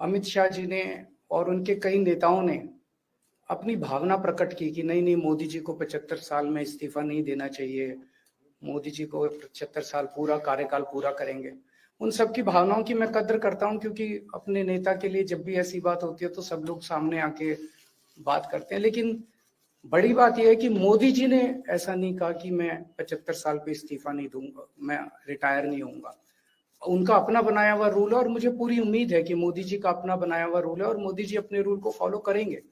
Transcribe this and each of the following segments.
अमित शाह जी ने और उनके कई नेताओं ने अपनी भावना प्रकट की कि नहीं नहीं, मोदी जी को 75 साल में इस्तीफा नहीं देना चाहिए, मोदी जी को 75 साल पूरा कार्यकाल पूरा करेंगे। उन सब की भावनाओं की मैं कद्र करता हूं, क्योंकि अपने नेता के लिए जब भी ऐसी बात होती है तो सब लोग सामने आके बात करते हैं। लेकिन बड़ी बात यह है कि मोदी जी ने ऐसा नहीं कहा कि मैं 75 साल पे इस्तीफा नहीं दूंगा, मैं रिटायर नहीं होऊंगा। उनका अपना बनाया हुआ रूल है और मुझे पूरी उम्मीद है कि मोदी जी का अपना बनाया हुआ रूल है और मोदी जी अपने रूल को फॉलो करेंगे।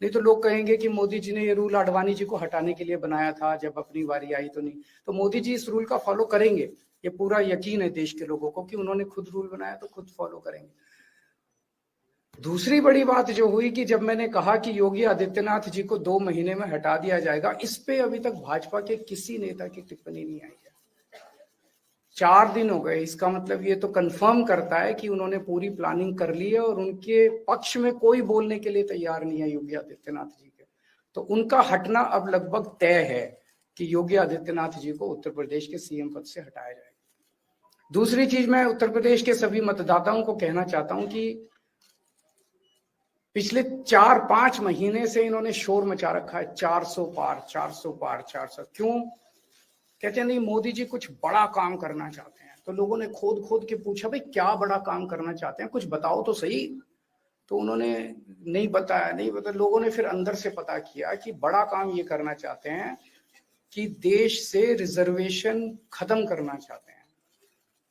नहीं तो लोग कहेंगे कि मोदी जी ने ये रूल आडवाणी जी को हटाने के लिए बनाया था, जब अपनी बारी आई तो नहीं। तो मोदी जी इस रूल का फॉलो करेंगे, ये पूरा यकीन है देश के लोगों को कि उन्होंने खुद रूल बनाया तो खुद फॉलो करेंगे। दूसरी बड़ी बात जो हुई कि जब मैंने कहा कि योगी आदित्यनाथ जी को 2 महीने में हटा दिया जाएगा, इस पे अभी तक भाजपा के किसी नेता की टिप्पणी नहीं आई है। 4 दिन हो गए, इसका मतलब ये तो कंफर्म करता है कि उन्होंने पूरी प्लानिंग कर ली है और उनके पक्ष में कोई बोलने के लिए तैयार नहीं है योगी आदित्यनाथ जी के। तो उनका हटना अब लगभग तय है कि योगी आदित्यनाथ जी को उत्तर प्रदेश के सीएम पद से हटाया जाएगा। दूसरी चीज, मैं उत्तर प्रदेश के सभी मतदाताओं को कहना चाहता हूं कि पिछले 4-5 महीने से इन्होंने शोर मचा रखा है, 400 पार 400 पार 400। क्यों? कहते हैं नहीं, मोदी जी कुछ बड़ा काम करना चाहते हैं। तो लोगों ने खोद खोद के पूछा, भाई क्या बड़ा काम करना चाहते हैं, कुछ बताओ तो सही। तो उन्होंने नहीं बताया, नहीं बताया। लोगों ने फिर अंदर से पता किया कि बड़ा काम ये करना चाहते हैं कि देश से रिजर्वेशन खत्म करना चाहते हैं।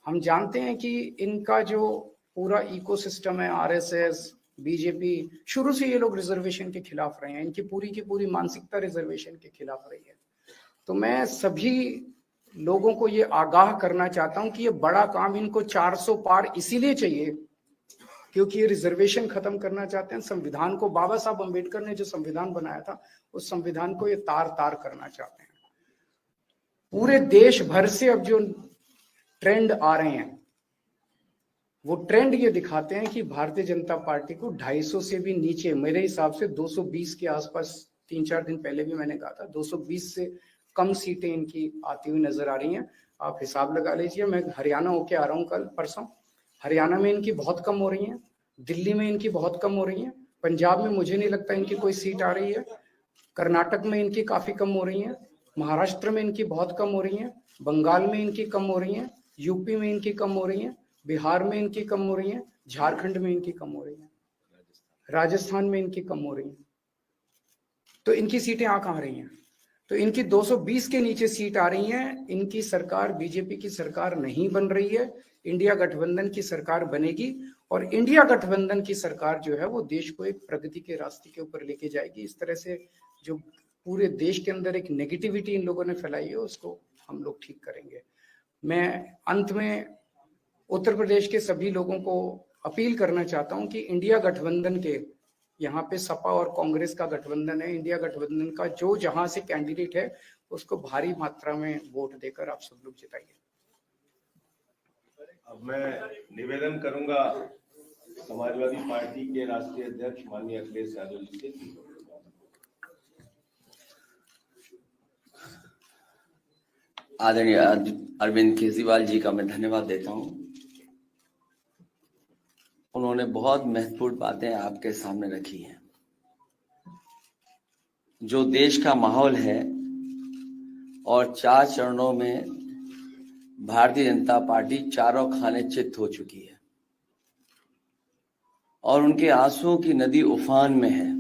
हम जानते हैं कि इनका जो पूरा इकोसिस्टम है, आरएसएस, बीजेपी, शुरू से ये लोग रिजर्वेशन के खिलाफ रहे हैं। इनकी पूरी की पूरी मानसिकता रिजर्वेशन के खिलाफ रही है। तो मैं सभी लोगों को ये आगाह करना चाहता हूं कि ये बड़ा काम इनको 400 पार इसीलिए चाहिए क्योंकि ये रिजर्वेशन खत्म करना चाहते हैं। संविधान को, बाबा साहब अंबेडकर ने जो संविधान बनाया था, उस संविधान को ये तार तार करना चाहते हैं। पूरे देश भर से अब जो ट्रेंड आ रहे हैं, वो ट्रेंड ये दिखाते हैं कि भारतीय जनता पार्टी को 250 से भी नीचे, मेरे हिसाब से 220 के आसपास, 3-4 दिन पहले भी मैंने कहा था, 220 से कम सीटें इनकी आती हुई नजर आ रही हैं। आप हिसाब लगा लीजिए। मैं हरियाणा होके आ रहा हूँ कल परसों, हरियाणा में इनकी बहुत कम हो रही है, दिल्ली में इनकी बहुत कम हो रही है, पंजाब में मुझे नहीं लगता इनकी कोई सीट आ रही है, कर्नाटक में इनकी काफी कम हो रही है, महाराष्ट्र में इनकी बहुत कम हो रही है, बंगाल में इनकी कम हो रही है, यूपी में इनकी कम हो रही है, बिहार में इनकी कम हो रही है, झारखंड में इनकी कम हो रही है, राजस्थान में इनकी कम हो रही है। तो इनकी सीटें आ कहां रही हैं? तो इनकी 220 के नीचे सीट आ रही हैं। इनकी सरकार बीजेपी की सरकार नहीं बन रही है, इंडिया गठबंधन की सरकार बनेगी और इंडिया गठबंधन की सरकार जो है वो देश को एक प्रगति के रास्ते के ऊपर लेके जाएगी। इस तरह से जो पूरे देश के अंदर एक नेगेटिविटी इन लोगों ने फैलाई है, उसको हम लोग ठीक करेंगे। मैं अंत में उत्तर प्रदेश के सभी लोगों को अपील करना चाहता हूं कि इंडिया गठबंधन के, यहाँ पे सपा और कांग्रेस का गठबंधन है, इंडिया गठबंधन का जो जहां से कैंडिडेट है उसको भारी मात्रा में वोट देकर आप सब लोग जिताइए। अब मैं निवेदन करूंगा समाजवादी पार्टी के राष्ट्रीय अध्यक्ष माननीय अखिलेश यादव जी से। आदरणीय अरविंद केजरीवाल जी का मैं धन्यवाद देता हूं। उन्होंने बहुत महत्वपूर्ण बातें आपके सामने रखी हैं। जो देश का माहौल है और 4 चरणों में भारतीय जनता पार्टी चारों खाने चित हो चुकी है और उनके आंसुओं की नदी उफान में है।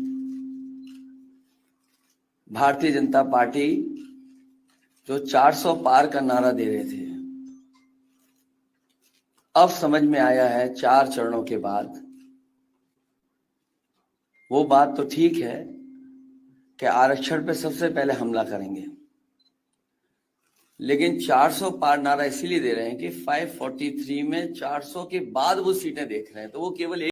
भारतीय जनता पार्टी जो 400 पार का नारा दे रहे थे, अब समझ में आया है 4 चरणों के बाद। वो बात तो ठीक है कि आरक्षण पे सबसे पहले हमला करेंगे, लेकिन 400 पार नारा इसीलिए दे रहे हैं कि 543 में 400 के बाद वो सीटें देख रहे हैं, तो वो केवल